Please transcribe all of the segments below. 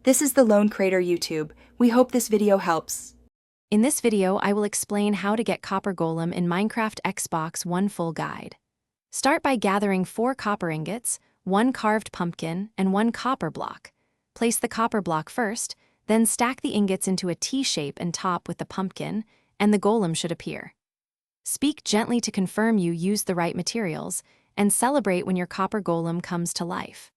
This is the Lone Crater YouTube. We hope this video helps. In this video, I will explain how to get Copper Golem in Minecraft Xbox One full guide. Start by gathering 4 copper ingots, 1 carved pumpkin, and 1 copper block. Place the copper block first, then stack the ingots into a T shape and top with the pumpkin, and the golem should appear. Speak gently to confirm you used the right materials, and celebrate when your copper golem comes to life.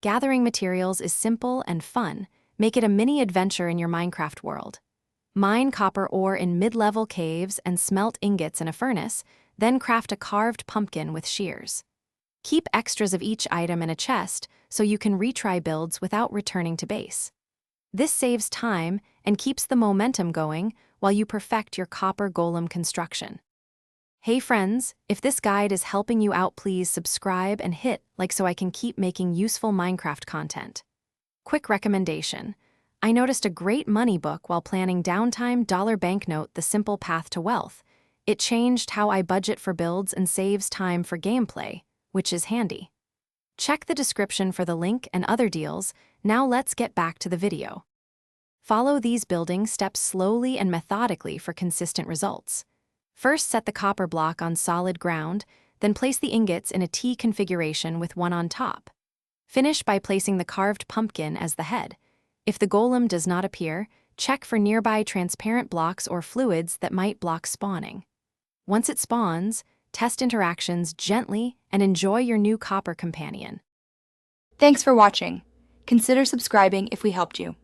Gathering materials is simple and fun. Make it a mini adventure in your Minecraft world. Mine copper ore in mid-level caves and smelt ingots in a furnace, then craft a carved pumpkin with shears. Keep extras of each item in a chest so you can retry builds without returning to base. This saves time and keeps the momentum going while you perfect your copper golem construction. Hey friends, if this guide is helping you out, please subscribe and hit like so I can keep making useful Minecraft content. Quick recommendation. I noticed a great money book while planning downtime dollar banknote The Simple Path to Wealth. It changed how I budget for builds and saves time for gameplay, which is handy. Check the description for the link and other deals. Now let's get back to the video. Follow these building steps slowly and methodically for consistent results. First, set the copper block on solid ground, then place the ingots in a T configuration with one on top. Finish by placing the carved pumpkin as the head. If the golem does not appear, check for nearby transparent blocks or fluids that might block spawning. Once it spawns, test interactions gently and enjoy your new copper companion. Thanks for watching. Consider subscribing if we helped you.